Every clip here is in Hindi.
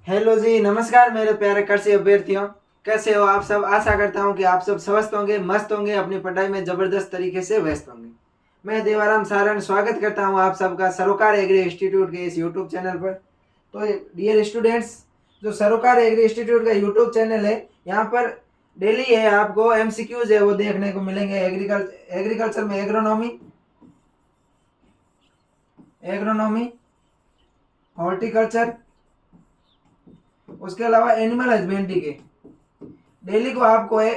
हेलो जी, नमस्कार मेरे प्यारे कृषि अभ्यर्थियों। कैसे हो आप सब? आशा करता हूँ कि आप सब स्वस्थ होंगे, मस्त होंगे, अपनी पढ़ाई में जबरदस्त तरीके से व्यस्त होंगे। मैं देवाराम सारण स्वागत करता हूँ आप सबका सरोकार एग्री इंस्टीट्यूट के इस यूट्यूब चैनल पर। तो डियर स्टूडेंट्स, जो सरोकार एग्री इंस्टीट्यूट का यूट्यूब चैनल है, यहाँ पर डेली है आपको एमसीक्यूज है वो देखने को मिलेंगे। एग्रीकल्चर में एग्रोनॉमी, एग्रोनॉमी, हॉर्टिकल्चर, उसके अलावा एनिमल हस्बेंड्री के डेली को आपको है।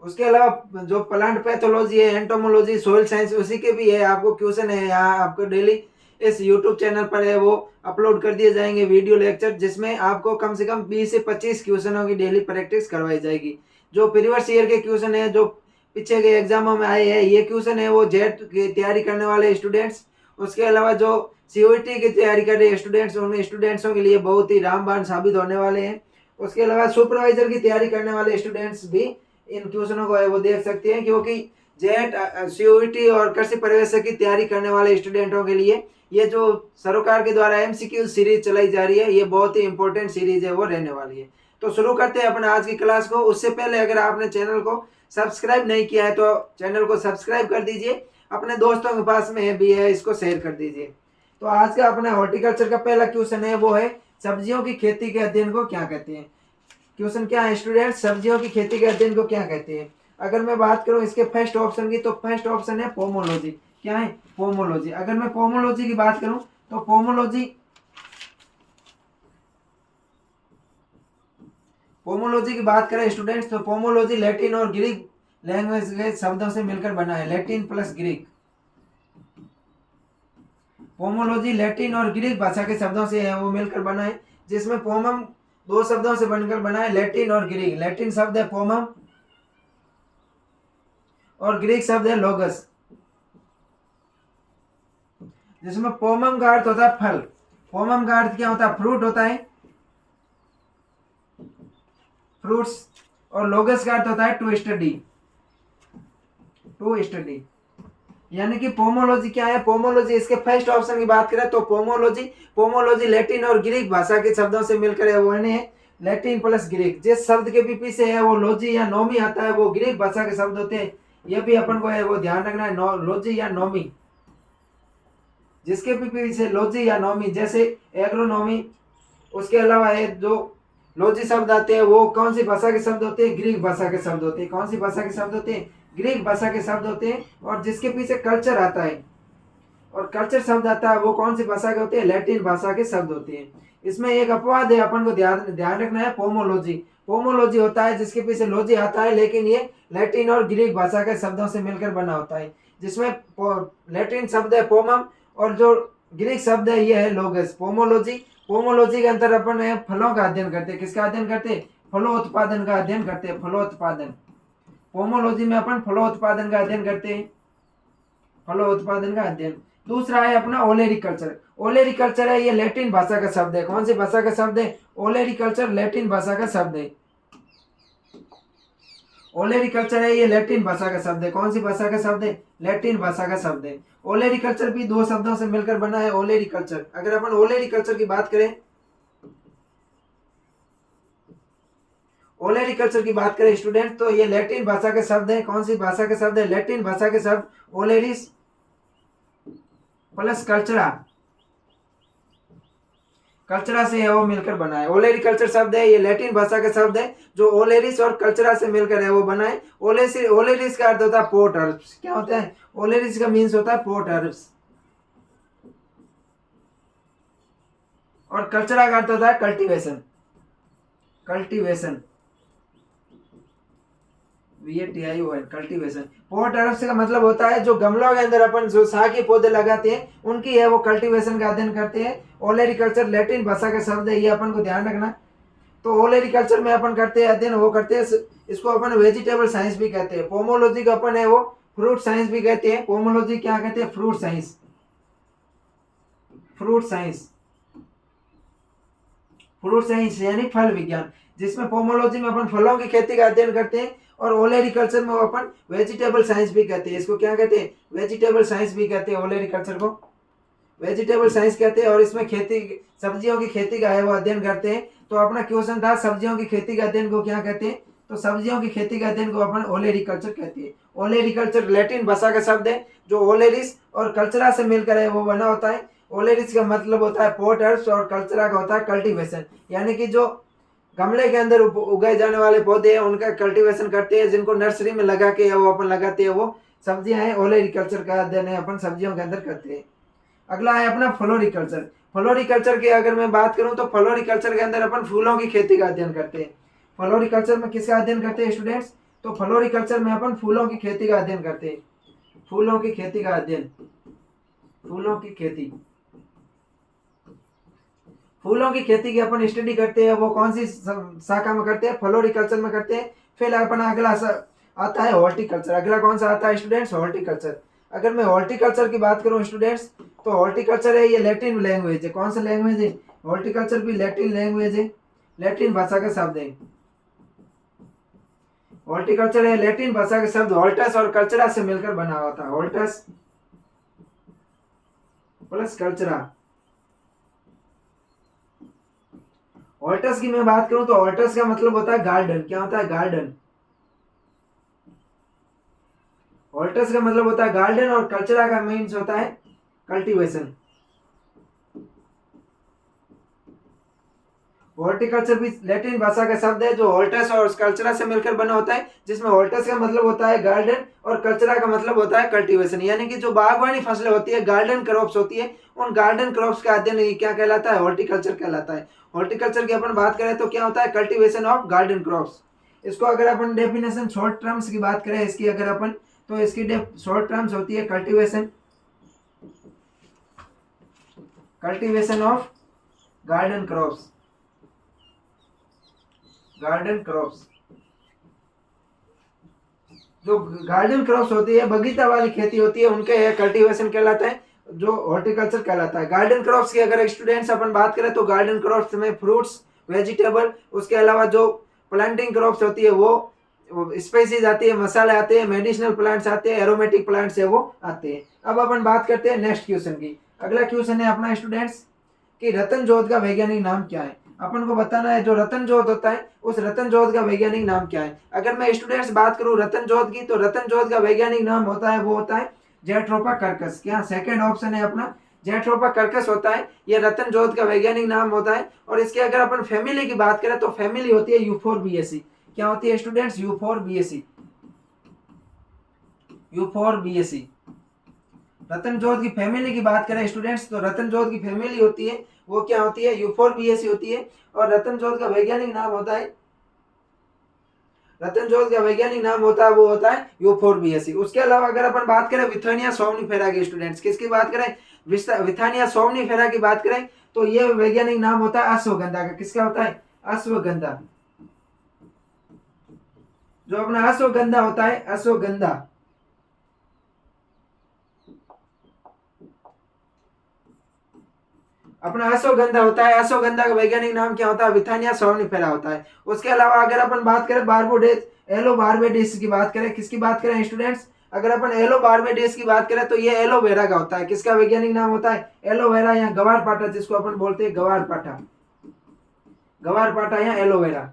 उसके अलावा जो प्लांट पैथोलॉजी है, एंटोमोलॉजी, सोइल साइंस, उसी के भी है आपको क्वेश्चन है यहाँ आपको डेली इस यूट्यूब चैनल पर है वो अपलोड कर दिए जाएंगे वीडियो लेक्चर, जिसमें आपको कम से कम 20 से 25 क्वेश्चनों की डेली प्रैक्टिस करवाई जाएगी। जो प्रीवियस ईयर के क्वेश्चन है, जो पीछे के एग्जामों में आए हैं, ये क्वेश्चन है वो जेट की तैयारी करने वाले स्टूडेंट्स, उसके अलावा जो सीओईटी की तैयारी कर रहे स्टूडेंट्स, उन स्टूडेंट्सों के लिए बहुत ही रामबाण साबित होने वाले हैं। उसके अलावा सुपरवाइजर की तैयारी करने वाले स्टूडेंट्स भी इन क्वेश्चनों को है वो देख सकते हैं, क्योंकि जेट, सीओईटी और कृषि पर्यवेक्षक की तैयारी करने वाले स्टूडेंटों के लिए ये जो सरोकार के द्वारा एमसीक्यू सीरीज चलाई जा रही है, ये बहुत ही इंपॉर्टेंट सीरीज है वो रहने वाली है। तो शुरू करते हैं अपने आज की क्लास को। उससे पहले अगर आपने चैनल को सब्सक्राइब नहीं किया है तो चैनल को सब्सक्राइब कर दीजिए, अपने दोस्तों के पास में भी है इसको शेयर कर दीजिए। तो आज का अपना हॉर्टिकल्चर का पहला क्वेश्चन है वो है सब्जियों की खेती के अध्ययन को क्या कहते हैं। क्वेश्चन क्या है स्टूडेंट, सब्जियों की खेती के अध्ययन को क्या कहते हैं। अगर मैं बात करूं इसके फर्स्ट ऑप्शन की, तो फर्स्ट ऑप्शन है पोमोलॉजी। क्या है? पोमोलॉजी। अगर मैं पोमोलॉजी की बात करूं तो पोमोलॉजी की बात करें स्टूडेंट्स, तो पोमोलॉजी लैटिन और ग्रीक लैंग्वेज के शब्दों से मिलकर बना है। Latin plus Greek, pomology Latin और ग्रीक भाषा के शब्दों से है वो मिलकर बना है, जिसमें पोमम दो शब्दों से बनकर बना है, लैटिन और ग्रीक। लैटिन शब्द है पोमम और ग्रीक शब्द है लोगस, जिसमें पोमम का अर्थ होता है फल। पोमम का अर्थ क्या होता है? फ्रूट होता है, फ्रूट्स। और लोगस का अर्थ होता है टू स्टडी, टू स्टडी। यानी कि पोमोलॉजी क्या है? पोमोलॉजी, इसके फर्स्ट ऑप्शन की बात करें तो पोमोलॉजी लैटिन और ग्रीक भाषा के शब्दों से मिलकर है वो है लैटिन प्लस ग्रीक। जिस शब्द के भी पीछे है वो लॉजी या नोमी आता है, वो ग्रीक भाषा के शब्द होते हैं। यह भी अपन को है वो ध्यान रखना है, लॉजी या नोमी। जिसके भी पीछे लॉजी या नोमी, जैसे एग्रोनॉमी, उसके अलावा है जो लॉजी शब्द आते हैं वो कौन सी भाषा के शब्द होते हैं? ग्रीक भाषा के शब्द होते हैं। कौन सी भाषा के शब्द होते हैं? ग्रीक भाषा के शब्द होते हैं। और जिसके पीछे कल्चर आता है और कल्चर शब्द आता है वो कौन सी भाषा के होते हैं? लैटिन भाषा के शब्द होते हैं। इसमें एक अपवाद है, अपन को ध्यान रखना है, पोमोलॉजी। पोमोलॉजी होता है जिसके पीछे लॉजी आता है, लेकिन ये लैटिन और ग्रीक भाषा के शब्दों से मिलकर बना होता है, जिसमें लैटिन शब्द है पोमम और जो ग्रीक शब्द है ये है लोगस। पोमोलॉजी के अंतर अपन फलों का अध्ययन करते हैं। किसका अध्ययन करते हैं? फलोत्पादन का अध्ययन करते हैं। फलोत्पादन, पोमोलॉजी में अपन फलोत्पादन का अध्ययन करते हैं, फलोत्पादन का अध्ययन। दूसरा है अपना ओलेरिकल्चर। ओलेरिकल्चर है ये लैटिन भाषा का शब्द है। कौन सी भाषा का शब्द है? ओलेरिकल्चर लैटिन भाषा का शब्द है। ओलेरिकल्चर है ये लैटिन भाषा का शब्द है। कौन सी भाषा का शब्द है? लैटिन भाषा का शब्द है। ओलेरिकल्चर भी दो शब्दों से मिलकर बना है, ओलेरिकल्चर। अगर अपन ओलेरिकल्चर की बात करें, ओलेरिकल्चर की बात करें स्टूडेंट, तो ये लैटिन भाषा के शब्द है। कौन सी भाषा के शब्द है? लैटिन भाषा के शब्द ओलेरिस प्लस कल्चरा, कल्चरा से है वो मिलकर बना है। ओलेरिकल्चर शब्द है ये लैटिन भाषा का शब्द है, जो ओलेरिस और कल्चरा से मिलकर है वो बना है। ओलेरिस का अर्थ होता है पोट हर्ब्स। क्या होता है? ओलेरिस का मीन्स होता है पोट हर्ब्स। और कल्चरा का अर्थ होता है cultivation, cultivation, cultivation. Pot herbs का मतलब होता है जो गमलों के अंदर अपन जो शाकी पौधे लगाते हैं उनकी है वो कल्टीवेशन का अध्ययन करते हैं। ओलेरिकल्चर लैटिन भाषा का शब्द है, ये अपन को ध्यान रखना। तो ओलेरिकल्चर में अपन करते हैं अध्ययन वो करते हैं, इसको अपन वेजिटेबल साइंस भी कहते हैं। पोमोलॉजी को अपन है वो फ्रूट साइंस भी कहते हैं। पोमोलॉजी क्या कहते हैं? Fruit science, fruit science, fruit science यानी फल विज्ञान, जिसमें पोमोलॉजी में अपन फलों की खेती का अध्ययन करते हैं। और ओलेरिकल्चर में अपन वेजिटेबल साइंस भी कहते हैं। इसको क्या कहते हैं? वेजिटेबल साइंस भी कहते हैं ओलेरिकल्चर को। वेजिटेबल साइंस कहते हैं और इसमें खेती सब्जियों की खेती का है वो अध्ययन करते हैं। तो अपना क्वेश्चन था सब्जियों की खेती का अध्ययन को क्या कहते हैं, तो सब्जियों की खेती का अध्ययन को अपन ओलेरिकल्चर कहते हैं। ओलेरिकल्चर लैटिन भाषा का शब्द है जो ओलेरिस और कल्चरा से मिलकर है वो बना होता है। ओलेरिस का मतलब होता है पोट अर्ब्स और कल्चरा का होता है कल्टीवेशन, यानी कि जो गमले के अंदर उगाए जाने वाले पौधे हैं उनका कल्टीवेशन करते हैं, जिनको नर्सरी में लगा के वो अपन लगाते हैं वो सब्जियां हैं। ओलेरिकल्चर का अध्ययन है अपन सब्जियों के अंदर करते हैं। अगला है अपना फ्लोरिकल्चर। फ्लोरिकल्चर की अगर मैं बात करूं तो फ्लोरिकल्चर के अंदर अपन फूलों की खेती का अध्ययन करते हैं। फ्लोरिकल्चर में किसका अध्ययन करते हैं स्टूडेंट्स, तो फ्लोरिकल्चर में अपन फूलों की खेती का अध्ययन करते हैं। फूलों की खेती का अध्ययन, फूलों की खेती, फूलों की खेती की अपन स्टडी करते हैं। वो कौन सी शाखा में करते हैं, फ्लोरिकल्चर में करते हैं। फिर अपन अगला आता है हॉर्टिकल्चर। अगला कौन सा आता है स्टूडेंट्स, हॉर्टिकल्चर। अगर मैं हॉर्टिकल्चर की बात करूं स्टूडेंट्स तो हॉर्टिकल्चर है ये लैटिन लैंग्वेज है। कौन सा लैंग्वेज है, हॉर्टिकल्चर भी लैटिन लैंग्वेज है, लैटिन भाषा का शब्द है। हॉर्टिकल्चर है लैटिन भाषा के शब्द हॉल्टस और कल्चरा से मिलकर बना हुआ था। हॉल्टस प्लस कल्चरा। हॉल्टस की मैं बात करूं तो हॉल्टस का मतलब होता है गार्डन। क्या होता है, गार्डन। हॉल्टस का मतलब होता है गार्डन और कल्चरा का मीन्स होता है कल्टीवेशन। हॉर्टिकल्चर भी लैटिन भाषा का शब्द है जो हॉल्टस और कल्चरा से मिलकर बना होता है, जिसमें हॉल्टस का मतलब होता है गार्डन और कल्चरा का मतलब होता है कल्टीवेशन। यानी कि जो बागवानी फसलें होती है, गार्डन क्रॉप्स होती है, उन गार्डन क्रॉप्स का अध्ययन क्या कहलाता है, हॉर्टिकल्चर कहलाता है। हॉर्टिकल्चर की अपन बात करें तो क्या होता है, कल्टीवेशन ऑफ गार्डन क्रॉप्स। इसको अगर अपन डेफिनेशन शॉर्ट टर्म्स की बात करें इसकी अगर अपन, तो इसकी शॉर्ट टर्म्स होती है cultivation, cultivation of garden crops, garden crops. जो गार्डन क्रॉप्स होती है, बगीचा वाली खेती होती है, उनके कल्टीवेशन कहलाता है, जो हॉर्टिकल्चर कहलाता है। गार्डन क्रॉप्स की अगर स्टूडेंट्स अपन बात करें तो गार्डन क्रॉप्स में फ्रूट्स, वेजिटेबल, उसके अलावा जो प्लांटिंग क्रॉप्स होती है वो स्पाइसेस आती है, मसाले आते हैं, मेडिसिनल प्लांट्स आते हैं, एरोमेटिक प्लांट्स है वो आते हैं। अब अपन बात करते हैं नेक्स्ट क्वेश्चन की। अगला क्वेश्चन है अपना स्टूडेंट्स कि रतन जोत का वैज्ञानिक नाम क्या है। अपन को बताना है जो रतन जोत होता है उस रतन जोत का वैज्ञानिक नाम क्या है। अगर मैं स्टूडेंट्स बात करूं रतन जोत की, तो रतन जोत का वैज्ञानिक नाम होता है वो होता है जेट्रोपा कर्कस। क्या सेकंड ऑप्शन है अपना, जेट्रोपा कर्कस होता है, ये रतन जोत का वैज्ञानिक नाम होता है। और इसके अगर अपन फैमिली की बात करें तो फैमिली होती है यूफोरबिएसी। क्या होती है स्टूडेंट्स, यूफोरबिएसी, यूफोरबिएसी। रतन जोत की फैमिली की बात करें स्टूडेंट्स तो रतन जोत की फैमिली होती है वो क्या होती है, यूफोरबिएसी होती है। और रतन जोत का वैज्ञानिक नाम होता है, रतन जोत का वैज्ञानिक नाम होता है वो होता है यूफोरबिएसी। उसके अलावा अगर अपन बात करें विथानिया सोमनिफेरा की स्टूडेंट्स, किसकी बात करें, विथानिया सोमनिफेरा की बात करें तो ये वैज्ञानिक नाम होता है अश्वगंधा का। किसका होता है, अश्वगंधा। जो अपना अश्वगंधा होता है, अश्वगंधा, अपना अश्वगंधा होता है, अश्वगंधा का वैज्ञानिक नाम क्या होता है, विथानिया सोमनिफेरा होता है। उसके अलावा अगर अपन बात करें बारबोडेज, एलो बारबेडिस की बात करें, किसकी बात करें स्टूडेंट्स, अगर अपन एलो बारबेडिस की बात करें तो ये एलोवेरा का होता है। किसका वैज्ञानिक नाम होता है, एलोवेरा या गवार पाठा, जिसको अपन बोलते हैं गवार पाठा, गवार पाठा या एलोवेरा,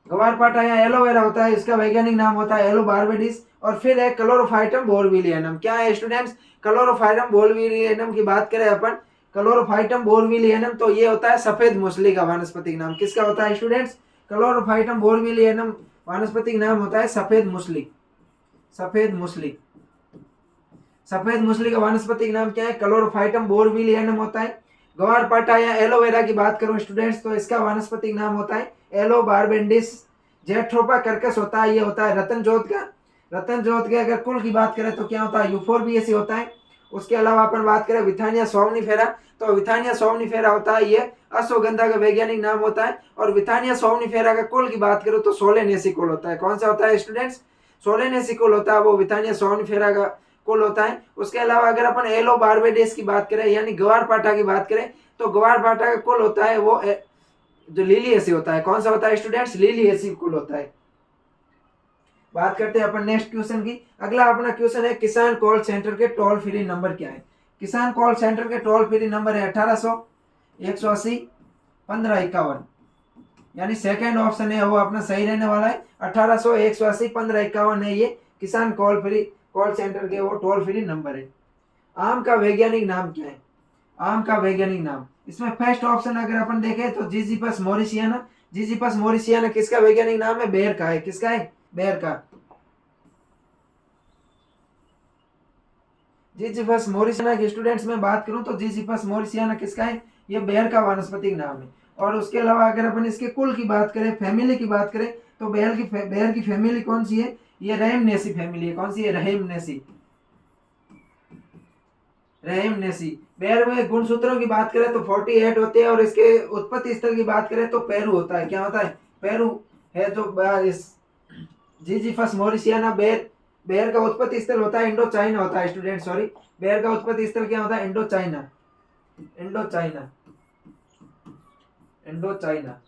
गवार पाठा या एलोवेरा होता है, इसका वैज्ञानिक नाम होता है एलो बारबेडिस। और फिर है क्लोरोफाइटम बोरविलियनम। क्या है स्टूडेंट्स, क्लोरोफाइटम बोरविलियनम की बात करें अपन, क्लोरोफाइटम बोरविलियनम तो ये होता है सफेद मूसली का वानस्पतिक नाम। किसका होता है स्टूडेंट्स, क्लोरोफाइटम बोरविलियनम वानस्पतिक नाम होता है सफेद मूसली, सफेद मूसली। सफेद मूसली का वानस्पतिक नाम क्या है, क्लोरोफाइटम बोरविलियनम होता है। गवार पाठा या एलोवेरा की बात करूं स्टूडेंट्स तो इसका वानस्पतिक नाम होता है एलो बारबेडिस। जेट्रोपा कर्कस होता है, ये होता है रतन जोत का। रतन जोत के अगर कुल की बात करें तो क्या होता है, यूफोरबिएसी होता है। उसके अलावा अपन बात करें विथानिया सोमनिफेरा तो विथानिया सोमनिफेरा होता है, ये अश्वगंधा का वैज्ञानिक नाम होता है। और विथानिया सोमनिफेरा का कुल की बात करूं तो सोलेनेसी कुल होता है। कौन सा होता है स्टूडेंट्स, सोलेनेसी कुल होता है, वो विथानिया सोमनिफेरा का कुल होता है। उसके अलावा अगर अपन एलो बारबेडिस की बात करें यानी गवार पाठा की बात करें तो गवार पाठा का कुल होता है वो जो लिलिएसी होता है। कौन सा होता है स्टूडेंट्स, लिलिएसी कुल होता है। बात करते हैं अपन नेक्स्ट क्वेश्चन की। अगला अपना क्वेश्चन है किसान कॉल सेंटर के टोल फ्री नंबर क्या है। किसान कॉल सेंटर के टोल फ्री नंबर है 1800-180-1551, यानी सेकंड ऑप्शन है वो अपना सही रहने वाला है। 1800-180-1551 है ये किसान कॉल सेंटर के वो टोल फ्री नंबर है। आम का वैज्ञानिक नाम क्या है? आम का वैज्ञानिक नाम, इसमें फर्स्ट ऑप्शन अगर अपन देखें तो जीजीपस मॉरिसियाना। जीजीपस मॉरिसियाना किसका वैज्ञानिक नाम है? बेर का है। किसका है? बेर का। जीजीपस मॉरिसियाना के स्टूडेंट्स में बात करूं तो जीजीपस मॉरिसियाना किसका है? ये बेर का वानस्पतिक नाम है। और उसके अलावा अगर अपन इसके कुल की बात करें, फैमिली की बात करें, तो बेर की फैमिली कौन सी है? ये रहीमनेसी फैमिली है। कौन सी है? रहीमनेसी। रहीमनेसी। बेर में गुणसूत्रों की बात करें तो 48 होते हैं, और इसके उत्पत्ति स्थल की बात करें तो पेरू होता है। क्या होता है? पेरू है। जो इस जीजीफस मॉरिसियाना बेर का उत्पत्ति स्थल होता है इंडो चाइना होता है स्टूडेंट, सॉरी। बेर का उत्पत्ति स्थल क्या होता है? Indo China. Indo China. Indo China.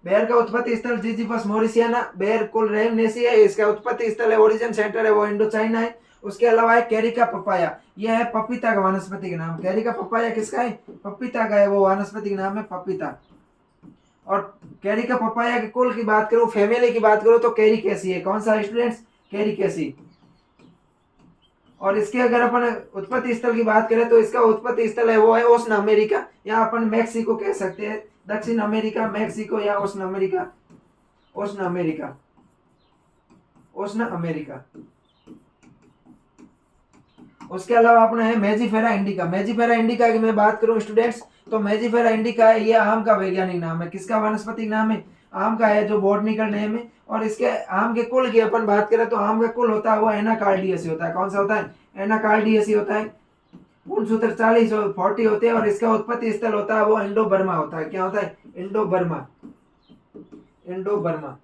बेर का उत्पत्ति स्थल जीजीफस मॉरिसियाना, बेर कुल रहीमनेसी है। इसका उत्पत्ति स्थल है, ओरिजिन सेंटर है वो इंडो चाइना है। उसके अलावा है कैरिका पपाया, यह है पपीता का वानस्पतिक नाम। कैरिका पपाया किसका है? पपीता का है, वो वानस्पतिक नाम है पपीता। और कैरिका पपाया के कुल की बात करूं, फैमिली की बात करूं तो कैरिकेसी है। कौन सा स्टूडेंट्स? कैरिकेसी। और इसके अगर अपन उत्पत्ति स्थल की बात करें तो इसका उत्पत्ति स्थल है वो है उष्ण अमेरिका, या अपन मैक्सिको कह सकते हैं। दक्षिण अमेरिका, मैक्सिको या उष्ण अमेरिका। उष्ण अमेरिका। उष्ण अमेरिका। उसके अलावा अपना है मेजिफेरा इंडिका। मेजिफेरा इंडिका की मैं बात करूं स्टूडेंट्स तो मेजिफेरा इंडिका है, ये आम का वैज्ञानिक नाम है। किसका वानस्पतिक नाम है? आम का है, जो बॉटनिकल नेम है। और इसके आम के कुल की अपन बात करें तो आम का कुल होता है वो एनाकार्डियसी होता है। कौन सा होता है? एनाकार्डियसी होता है। गुणसूत्र 40 और 40 होते हैं, और इसका उत्पत्ति स्थल होता है वो इंडो बर्मा होता है। क्या होता है? Indo Burma. Indo Burma.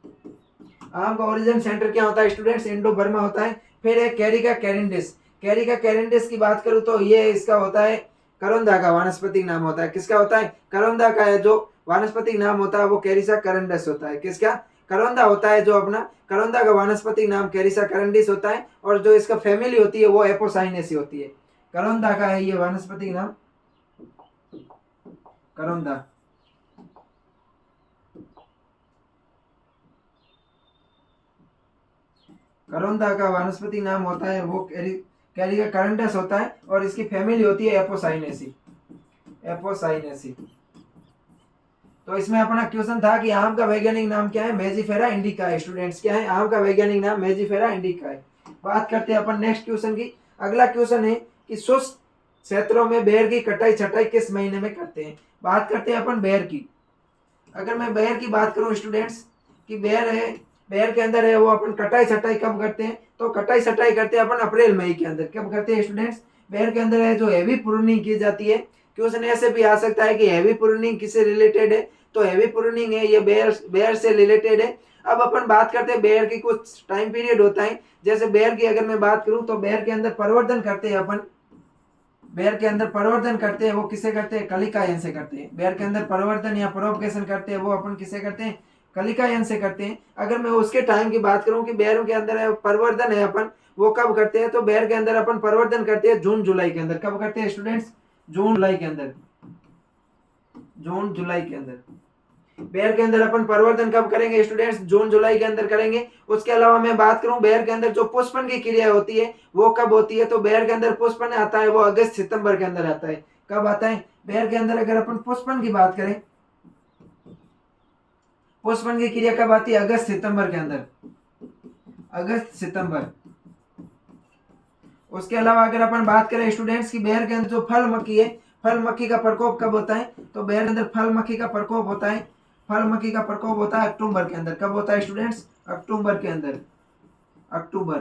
आम का ओरिजिन सेंटर क्या होता है स्टूडेंट्स? इंडो बर्मा होता है। फिर है कैरिका कैरेंडिस। कैरिका कैरेंडिस की बात करूं तो ये इसका होता है करौंदा का वानस्पतिक नाम होता है। किसका होता है? करौंदा का है, जो वानस्पतिक नाम होता है वो कैरिसा करंडस होता है। किसका? करौंदा होता है, जो अपना करौंदा का वानस्पतिक नाम कैरिसा करंडिस होता है। और जो इसका फैमिली होती है वो एपोसाइनेसी होती है। करौंदा का है ये वानस्पतिक नाम, करौंदा। करौंदा का वानस्पतिक नाम होता है वो कैरिका करंडस होता है, और इसकी फैमिली होती है एपोसाइनेसी। एपोसाइनेसी। तो इसमें अपना क्वेश्चन था कि आम का वैज्ञानिक नाम क्या है? मेजिफेरा इंडिका है। स्टूडेंट्स क्या है? आम का वैज्ञानिक नाम मेजिफेरा इंडिका है। बात करते हैं अपन नेक्स्ट क्वेश्चन की। अगला क्वेश्चन है कि शुष्क क्षेत्रों में बेर की कटाई छटाई किस महीने में करते हैं? बात करते हैं अपन बेर की। अगर मैं बेर की बात करूं स्टूडेंट्स कि बेर है, बेर के अंदर है वो अपन कटाई छटाई कब करते हैं? तो कटाई छटाई करते हैं अपन अप्रैल मई के अंदर। कब करते हैं स्टूडेंट्स? बेर के अंदर है जो हैवी प्रूनिंग की जाती है। क्वेश्चन ऐसे भी आ सकता है कि हैवी प्रूनिंग किससे रिलेटेड है? तो हैवी प्रूनिंग है ये बेर से रिलेटेड है। अब अपन बात करते हैं बेर की, कुछ टाइम पीरियड होता है। जैसे बेर की अगर मैं बात करूं तो बेर के अंदर परिवर्तन करते हैं अपन। बेर के अंदर परिवर्तन करते हैं वो किसे करते हैं? कलिकायन से करते हैं। बेर के अंदर परिवर्तन या प्रोपगेशन करते हैं वो अपन किसे करते हैं? कलिकायन से करते हैं। अगर मैं उसके टाइम की बात करूं कि बेर के अंदर है परिवर्तन है अपन, वो कब करते हैं? तो बेर के अंदर अपन परिवर्तन करते हैं जून जुलाई के अंदर। कब करते हैं स्टूडेंट्स? जून जुलाई के अंदर। जून जुलाई के अंदर बेर के अंदर अपन परिवर्तन कब करेंगे स्टूडेंट्स? जून जुलाई के अंदर करेंगे। उसके अलावा मैं बात करूं बेर के अंदर जो पुष्पन की क्रिया होती है वो कब होती है? तो बेर के अंदर पुष्पन आता है वो अगस्त सितंबर के अंदर आता है। कब आता है? बेर के अंदर अगर अपन पुष्पन की बात करें, पुष्पन की क्रिया कब आती है? अगस्त सितंबर के अंदर। अगस्त सितंबर। उसके अलावा अगर अपन बात करें स्टूडेंट्स की बेर के अंदर जो फल मक्खी है, फल मक्खी का प्रकोप कब होता है? तो बेर के अंदर फल मक्खी का प्रकोप होता है, फल मक्खी का प्रकोप होता है अक्टूबर के अंदर। कब होता है स्टूडेंट्स? अक्टूबर के अंदर। अक्टूबर।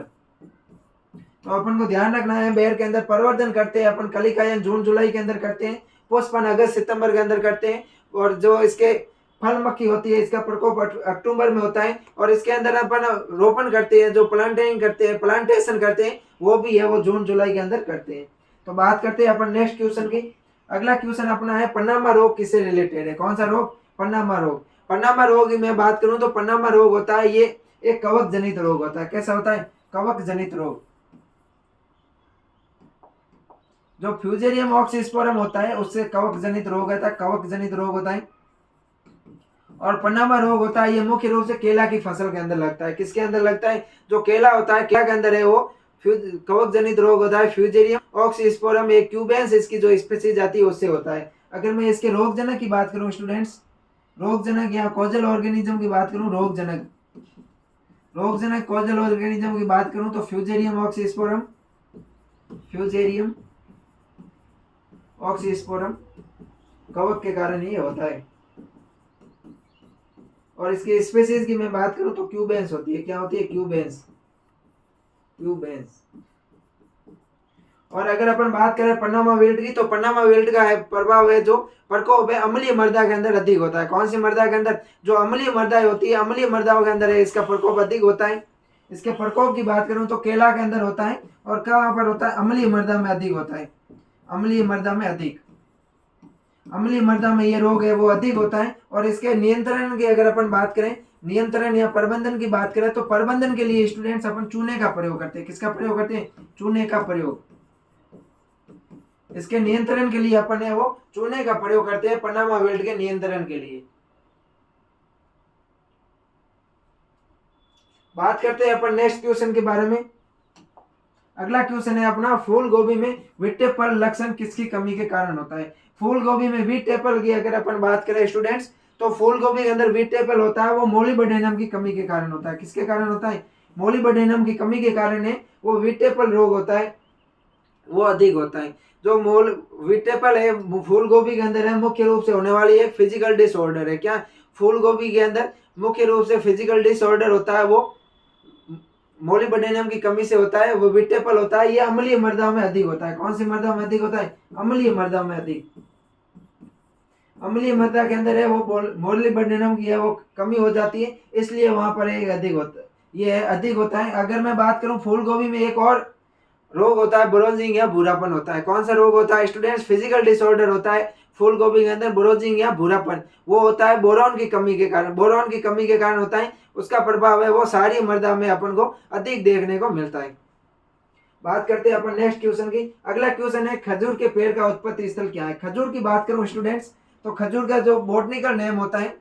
तो अपन को ध्यान रखना है बेर के अंदर परिवर्तन करते हैं अपन कलिकायन जून जुलाई के अंदर करते हैं, पुष्पन अगस्त सितंबर के अंदर करते हैं, और जो इसके फल मक्खी होती है इसका प्रकोप अक्टूबर में होता है। और इसके अंदर अपन रोपण करते हैं, जो प्लांटिंग करते हैं, प्लांटेशन करते हैं, वो भी है वो जून जुलाई के अंदर करते हैं। तो बात करते हैं अपन नेक्स्ट क्वेश्चन की। अगला क्वेश्चन अपना है पन्नामा रोग किससे रिलेटेड है? कौन सा रोग? पन्नामा रोग। पन्नामा रोग की मैं बात करूं तो पन्नामा रोग होता है ये एक कवक जनित रोग होता है। कैसा होता है? कवक जनित रोग। जो फ्यूजेरियम ऑक्सीस्पोरम होता है उससे कवक जनित रोग होता है, कवक जनित रोग होता है। और पनामा रोग होता है, ये मुख्य रूप से केला की फसल के अंदर लगता है। किसके अंदर लगता है? जो केला होता है, केला के अंदर है वो कवक जनित रोग होता है फ्यूजेरियम ऑक्सीस्पोरम, एक क्यूबेंस इसकी जो स्पीसीज आती है उससे होता है। अगर मैं इसके रोगजनक की बात करूं स्टूडेंट्स, रोगजनक या कॉजल ऑर्गेनिज्म की बात करूं, रोगजनक कॉजल ऑर्गेनिज्म की बात करूं तो फ्यूजेरियम ऑक्सीस्पोरम, फ्यूजेरियम ऑक्सीस्पोरम कवक के कारण ये होता है। और इसके स्पीसीज की मैं बात करूं तो क्यूबेंस होती है। क्या होती है? क्यूबेंस, क्यूबेंस। और अगर अपन बात करें पनामा विल्ट की, तो पनामा विल्ट का प्रभाव है जो प्रकोप है अम्लीय मृदा के अंदर अधिक होता है। कौन सी मृदा के अंदर? जो अम्लीय मृदा होती है, अम्लीय मृदाओं के अंदर है इसका प्रकोप अधिक होता है। इसके प्रकोप की बात करूं तो केला के अंदर होता है, और कहां पर होता है? अम्लीय मृदा में अधिक होता है, अम्लीय मृदा में अधिक, अम्लीय मृदा में ये रोग है वो अधिक होता है। और इसके नियंत्रण की अगर अपन बात करें, नियंत्रण या प्रबंधन की बात करें, तो प्रबंधन के लिए स्टूडेंट्स अपन चूने का प्रयोग करते हैं। किसका प्रयोग करते हैं? चूने का प्रयोग। इसके नियंत्रण के लिए अपन है वो चूने का प्रयोग करते हैं, पनामा विल्ट के नियंत्रण के लिए। बात करते हैं अपन नेक्स्ट क्वेश्चन के बारे में। अगला क्वेश्चन है अपना, फूल गोभी में विटेपल लक्षण किसकी कमी के कारण होता है? फूल गोभी में विटेपल की अगर अपन बात करें स्टूडेंट्स, तो फूल गोभी के अंदर विटेपल होता है वो मोलिबडेनम की कमी के कारण होता है। किसके कारण होता है? मोलिबडेनम की कमी के कारण है वो विटेपल रोग होता है, वो अधिक होता है। जो विटेपल है फूल गोभी के अंदर है, मुख्य रूप से होने वाली एक फिजिकल डिसऑर्डर है। क्या? फूल गोभी के अंदर मुख्य रूप से फिजिकल डिसऑर्डर होता है, वो मोलिबडेनम की कमी से होता है, वो विटेपल होता है। ये अम्लीय मृदा में अधिक होता है। कौन सी मृदा में अधिक होता है? अम्लीय मृदा में अधिक, अम्लीय मृदा के अंदर है वो मोलिबडेनम की है वो कमी हो जाती है, इसलिए वहां पर एक अधिक होता है, ये अधिक होता है। अगर मैं बात करूं फूल गोभी में एक और रोग होता है ब्रोजिंग या भूरापन होता है। कौन सा रोग होता है स्टूडेंट्स? फिजिकल डिसऑर्डर होता है फूल गोभी के अंदर, ब्रोजिंग या भूरापन। वो होता है बोरॉन की कमी के कारण, बोरॉन की कमी के कारण होता है। उसका प्रभाव है वो सारी मृदा में अपन को अधिक देखने को मिलता है। बात करते हैं अपन नेक्स्ट क्वेश्चन की। अगला क्वेश्चन है, खजूर के पेड़ का उत्पत्ति स्थल क्या है? खजूर की बात करूं स्टूडेंट्स, तो खजूर का जो बॉटनिकल नेम होता है,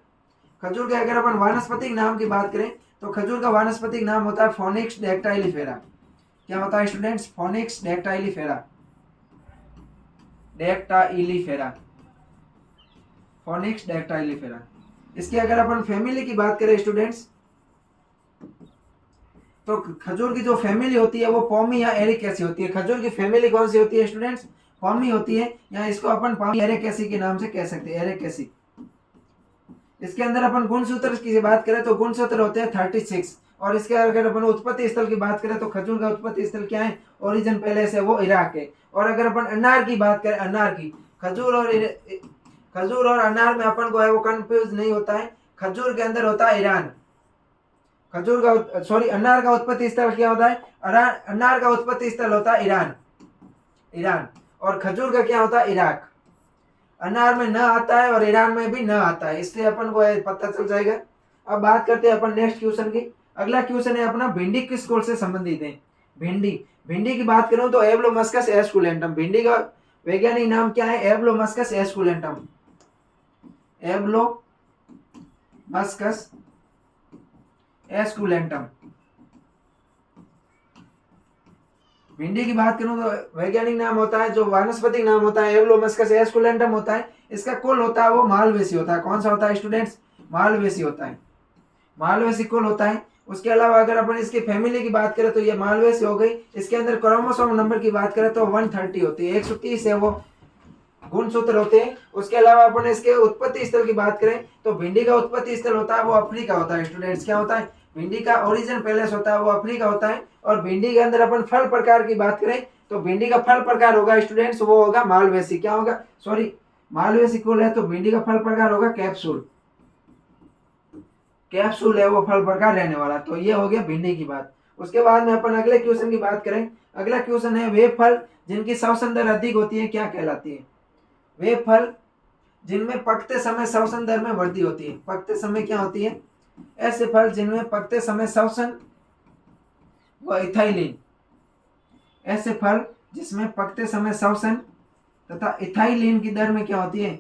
खजूर के अगर अपन वानस्पतिक नाम की बात करें, तो खजूर का वानस्पतिक नाम होता है फोनिक्स डैक्टाइलिफेरा। क्या होता है students? Phoenix dactylifera, dactylifera, Phoenix dactylifera. इसकी अगर अपन फैमिली की बात करें स्टूडेंट्स, तो खजूर की जो फैमिली होती है वो पॉमी या एरिकेसी होती है। खजूर की फैमिली कौन सी होती है स्टूडेंट्स? पॉमी होती है, या इसको अपन पॉमी एरिकेसी के नाम से कह सकते हैं, एरिकेसी। इसके अंदर अपन गुणसूत्र की बात करें तो गुणसूत्र होते हैं 36। और इसके अगर अपन उत्पत्ति स्थल की बात करें तो खजूर का उत्पत्ति स्थल क्या है? ओरिजिन पहले से वो इराक है। और अगर अपन अनार की बात करें, अनार की, खजूर और अनार में अपन को है वो कंफ्यूज नहीं होता है। खजूर के अंदर होता है ईरान, खजूर का अनार का उत्पत्ति स्थल क्या होता है? अनार का उत्पत्ति स्थल होता है ईरान, ईरान। और खजूर का क्या होता है? इराक। अनार में न आता है और ईरान में भी न आता है, इससे अपन को पता चल जाएगा। अब बात करते हैं अपन नेक्स्ट क्वेश्चन की। अगला क्वेश्चन है अपना, भिंडी किस कोल से संबंधित है? भिंडी, भिंडी की बात करूं तो एब्लोमस्कस एस्कुलेंटम। भिंडी का वैज्ञानिक नाम क्या है? एब्लोमस्कस एस्कुलेंटम, एब्लोमस्कस एस्कुलेंटम। भिंडी की बात करूं तो वैज्ञानिक नाम होता है, जो वानस्पतिक नाम होता है, एब्लोमस्कस एस्कुलेंटम होता है। इसका कुल होता है वो मालवेसी होता है। कौन सा होता है स्टूडेंट्स? मालवेसी होता है, मालवेसी कुल होता है। उसके अलावा अगर अपन इसकी फैमिली की बात करें तो ये मालवेसी हो गई। इसके अंदर क्रोमोसोम नंबर की बात करें तो 130 होती है, 130 है वो गुणसूत्र होते हैं। उसके अलावा अपन इसके उत्पत्ति स्थल की बात करें तो भिंडी का उत्पत्ति स्थल होता है वो अफ्रीका होता है स्टूडेंट्स। क्या होता है? भिंडी का ओरिजिन पैलेस होता है वो अफ्रीका होता है। और भिंडी के अंदर अपन फल प्रकार की बात करें तो भिंडी का फल प्रकार होगा स्टूडेंट्स, वो होगा मालवेसी। क्या होगा? मालवेसी कुल है तो भिंडी का फल प्रकार होगा कैप्सूल, कैप्सूल है वो फल प्रकार रहने वाला। तो ये हो गया भिंडी की बात। उसके बाद में अपन अगले क्वेश्चन की बात करें। अगला क्वेश्चन है, वे फल जिनकी श्वसन दर अधिक होती है क्या कहलाती है? वे फल जिनमें पकते समय श्वसन दर में वृद्धि होती है। पकते समय क्या होती है? ऐसे फल जिनमें पकते समय श्वसन व इथाइलिन, ऐसे फल जिसमें पकते समय श्वसन तथा इथाइलिन की दर में क्या होती है,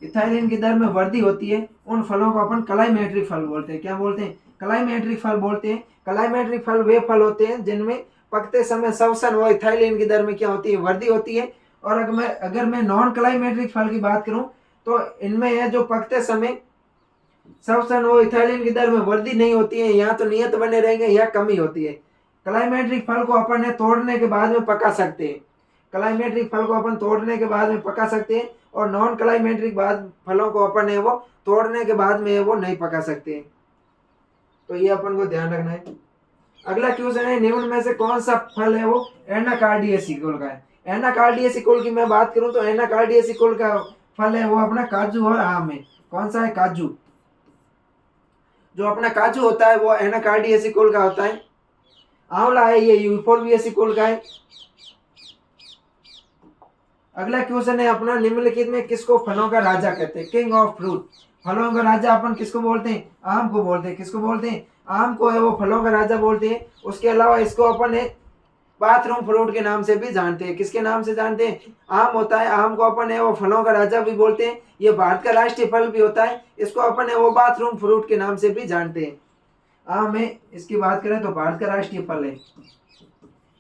इथाइलिन की दर में वृद्धि होती है, उन फलों को अपन क्लाइमेट्रिक फल बोलते हैं। क्या बोलते हैं, क्लाइमेट्रिक फल बोलते हैं। क्लाइमेट्रिक फल वे फल होते हैं जिनमें पकते समय श्वसन व इथाइलिन की दर में क्या होती है, वृद्धि होती है। और अगर मैं नॉन क्लाइमेट्रिक फल की बात करूं तो इनमें है जो पकते समय श्वसन व इथाइलिन की दर में वृद्धि नहीं होती है, या तो नियत बने रहेंगे या कमी होती है। क्लाइमेट्रिक फल को अपन तोड़ने के बाद में पका सकते हैं, क्लाइमेट्रिक फल को अपन तोड़ने के बाद में पका सकते हैं, और नॉन क्लाइमेट्रिक बाद फलों को अपन है वो तोड़ने के बाद में वो नहीं पका सकते। तो ये अपन को ध्यान रखना है। अगला क्वेश्चन है, निम्न में से कौन सा फल है वो एनाकार्डियेसी कुल का है। एनाकार्डियेसी कुल की मैं बात करूं तो एनाकार्डियेसी कुल का फल है वो अपना काजू और आम है। कौन सा है, काजू। जो अपना काजू होता है वो एनाकार्डियेसी कुल का होता है। आंवला है ये यूफोर्बिएसी कुल का है। अगला क्वेश्चन है अपना, निम्नलिखित में किसको फलों का राजा कहते हैं, किंग ऑफ फ्रूट। फलों का राजा अपन किसको बोलते हैं, आम को बोलते हैं। किसको बोलते हैं, आम को है वो फलों का राजा बोलते हैं। उसके अलावा इसको अपन बाथरूम फ्रूट के नाम से भी जानते हैं। किसके नाम से जानते हैं, आम होता है, आम को अपन है वो फलों का राजा भी बोलते हैं। ये भारत का राष्ट्रीय फल भी होता है, इसको अपन है वो बाथरूम फ्रूट के नाम से भी जानते हैं। आम है, इसकी बात करें तो भारत का राष्ट्रीय फल है,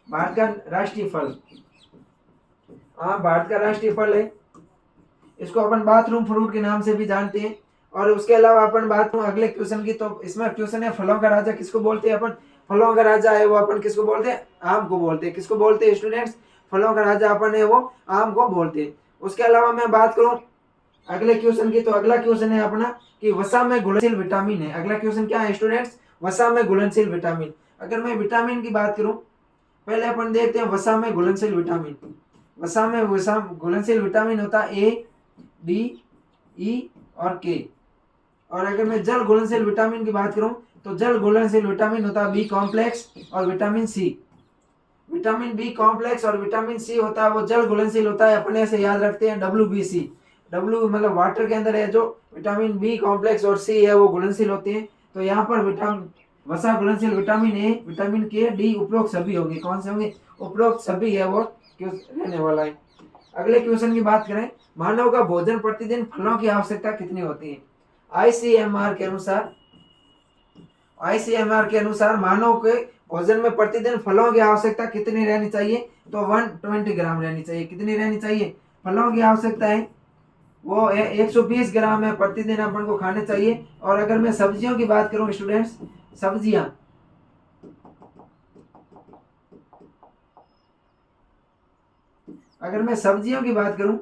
भारत का राष्ट्रीय फल। आम भारत का राष्ट्रीय फल है, इसको अपन बाथरूम फ्रूट के नाम से भी जानते हैं। और उसके अलावा अपन बात करूं अगले क्वेश्चन की, तो इसमें क्वेश्चन है फलों का राजा किसको बोलते हैं अपन। फलों का राजा है वो अपन किसको बोलते हैं, आम को बोलते हैं। किसको बोलते हैं स्टूडेंट्स, फलों का राजा अपन है वो आम को बोलते हैं। उसके अलावा मैं बात करूं अगले क्वेश्चन की, तो अगला क्वेश्चन है अपना कि वसा में घुलनशील विटामिन है। अगला क्वेश्चन क्या है स्टूडेंट्स, वसा में घुलनशील विटामिन। अगर मैं विटामिन की बात करूं, पहले अपन देखते हैं वसा में घुलनशील विटामिन। वसा में घुलनशील विटामिन होता है ए, डी, ई और के। और अगर मैं जल घुलनशील विटामिन की बात करूं तो जल घुलनशील विटामिन होता है बी कॉम्प्लेक्स और vitamin C. Vitamin B complex और विटामिन सी होता है वो जल घुलनशील होता है, अपने से याद रखते हैं WBC। डब्ल्यू मतलब वाटर के अंदर है, जो विटामिन बी कॉम्प्लेक्स और सी है वो घुलनशील होते हैं। तो यहाँ पर वसा घुलनशील विटामिन ए, विटामिन के, डी उपरोक्त सभी होंगे। कौन से होंगे, उपरोक्त सभी है वो रहने वाला है। अगले क्वेश्चन की बात करें, मानव का भोजन प्रतिदिन फलों की आवश्यकता कितनी होती है। आईसीएमआर के अनुसार मानव के भोजन में प्रतिदिन फलों की आवश्यकता कितनी रहनी चाहिए, तो 120 ग्राम रहनी चाहिए। कितनी रहनी चाहिए, फलों की आवश्यकता है वो 120 ग्राम है प्रतिदिन अपन को खाने चाहिए। और अगर मैं सब्जियों की बात करूं स्टूडेंट्स, अगर मैं सब्जियों की बात करूं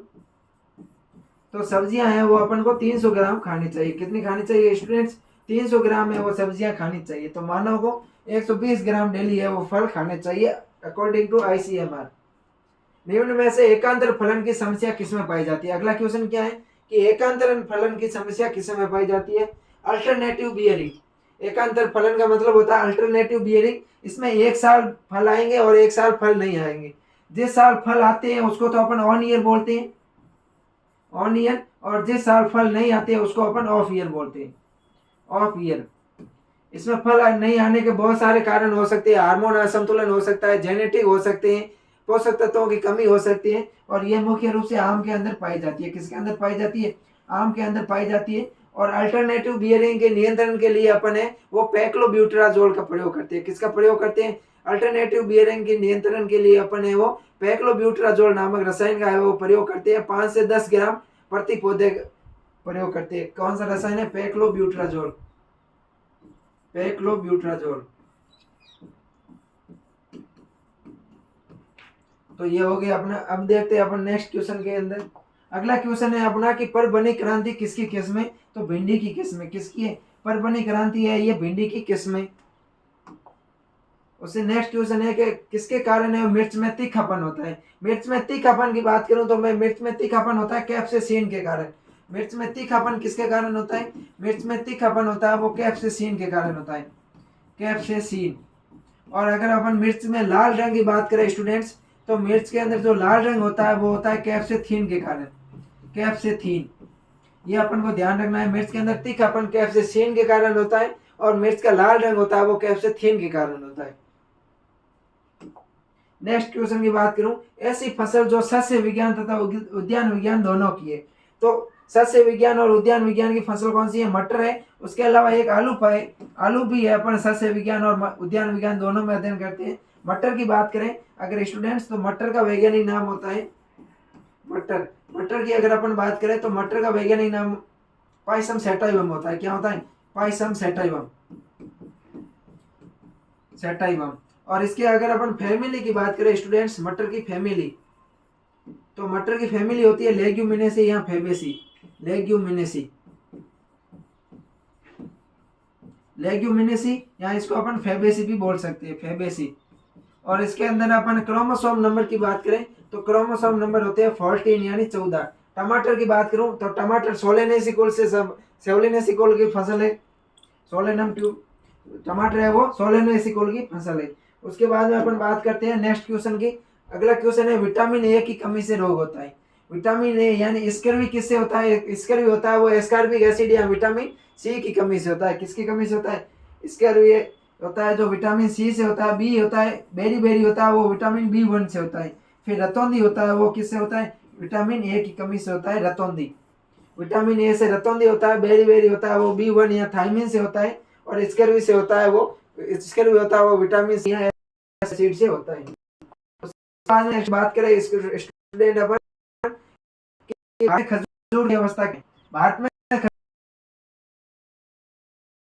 तो सब्जियां हैं वो अपन को 300 ग्राम खानी चाहिए। कितनी खानी चाहिए स्टूडेंट्स, 300 ग्राम है वो सब्जियां खानी चाहिए। तो मानव को 120 ग्राम डेली है वो फल खाने चाहिए अकॉर्डिंग टू आईसीएमआर। निम्न में से एकांतर फलन की समस्या किसमें पाई जाती है। अगला क्वेश्चन क्या है कि एकांतर फलन की समस्या किसमें पाई जाती है, अल्टरनेटिव बियरिंग। एकांतर फलन का मतलब होता है अल्टरनेटिव बियरिंग। इसमें एक साल फल आएंगे और एक साल फल नहीं आएंगे। जिस साल फल आते हैं उसको तो अपन ऑन ईयर बोलते हैं, ऑन ईयर। और जिस साल फल नहीं आते हैं उसको अपन ऑफ ईयर बोलते हैं, ऑफ ईयर। इसमें फल नहीं आने के बहुत सारे कारण हो सकते हैं। हार्मोन असंतुलन हो सकता है, जेनेटिक हो सकते हैं, पोषक तत्वों की कमी हो सकती है। और यह मुख्य रूप से आम के अंदर पाई जाती है। किसके अंदर पाई जाती है, आम के अंदर पाई जाती है। और अल्टरनेटिव बियरिंग के नियंत्रण के लिए अपन है वो पैक्लोब्यूटेराजोल का प्रयोग करते हैं। किसका प्रयोग करते हैं, अल्टरनेटिव बियरिंग के नियंत्रण के लिए अपन है वो पैक्लोब्यूटेराजोल नामक रसायन का है वो प्रयोग करते हैं। 5 से 10 ग्राम प्रति पौधे प्रयोग करते हैं। कौन सा रसायन है, पैक्लोब्यूटेराजोल। तो ये हो गया अपना। अब देखते हैं अपन नेक्स्ट क्वेश्चन के अंदर। अगला क्वेश्चन है अपना कि परबनी क्रांति किसकी किस्म है, तो भिंडी की किस्म है। किसकी है, परबनी क्रांति है ये भिंडी की किस्म है। उससे नेक्स्ट क्वेश्चन है कि किसके कारण है मिर्च में तीखापन होता है। मिर्च में तीखापन की बात करूं तो मैं मिर्च में तीखापन होता है कैप्सेसिन के कारण। मिर्च में तीखापन किसके कारण होता है, मिर्च में तीखापन होता है वो कैप्सेसिन के कारण होता है, कैप्सेसिन। और अगर अपन मिर्च में लाल रंग की बात करें स्टूडेंट्स, तो मिर्च के अंदर जो लाल रंग होता है वो होता है कैप्सेथीन के कारण, कैप्सेथीन। ये अपन को ध्यान रखना है। मिर्च के अंदर तीखापन कैप्सेसिन के कारण होता है और मिर्च का लाल रंग होता है वो कैप्सेथीन के कारण होता है। नेक्स्ट क्वेश्चन की बात करूं, ऐसी फसल जो सस्य विज्ञान तथा उद्यान विज्ञान दोनों की है। तो सस्य विज्ञान और उद्यान विज्ञान की फसल कौन सी है? मटर है। उसके अलावा एक आलू है, आलू भी है। अपन सस्य विज्ञान और उद्यान विज्ञान दोनों में अध्ययन करते हैं। मटर की बात करें अगर स्टूडेंट्स, तो मटर का वैज्ञानिक नाम होता है मटर। मटर की अगर अपन बात करें तो मटर का वैज्ञानिक नाम पाइसम सैटाइवम होता है। क्या होता है? पाइसम सैटाइवम, सैटाइवम। और इसके अगर अपन फैमिली की बात करें स्टूडेंट्स, मटर की फैमिली, तो मटर की फैमिली होती है लेग्यूमिनेसी या फेबेसी। लेग्यूमिनेसी, लेग्यूमिनेसी या इसको अपन फेबेसी भी बोल सकते हैं, फेबेसी। और इसके अंदर अपन क्रोमोसोम नंबर की बात करें तो क्रोमोसोम नंबर होते हैं 14 यानी 14। टमाटर की बात करूं तो टमाटर सोलेनेसिकोल से सब सोलेनेसिकोल की फसल है। सोलेनम ट्यूब टमाटर है वो सोलेनेसिकोल की फसल है। उसके बाद में अपन बात करते हैं नेक्स्ट क्वेश्चन की। अगला क्वेश्चन है विटामिन ए की कमी से रोग होता है। विटामिन ए यानी स्कर्वी किससे होता है? स्कर्वी होता है वो एस्कॉर्बिक एसिड या विटामिन सी की कमी से होता है। किसकी कमी से होता है? स्कर्वी होता है जो विटामिन सी से होता है। बी होता है बेरी बेरी होता है वो विटामिन B1 से होता है। फिर रतौंधी होता है वो किससे होता है? विटामिन ए की कमी से होता है, रतौंधी। विटामिन ए से रतौंधी होता है। बेरी बेरी होता है वो B1 या थायमिन से होता है। और स्कर्वी से होता है वो स्कर्वी होता है वो विटामिन सी एसिड से होता है। उसके बाद नेक्स्ट बात करें स्टूडेंट अपन खजूर की अवस्था के भारत में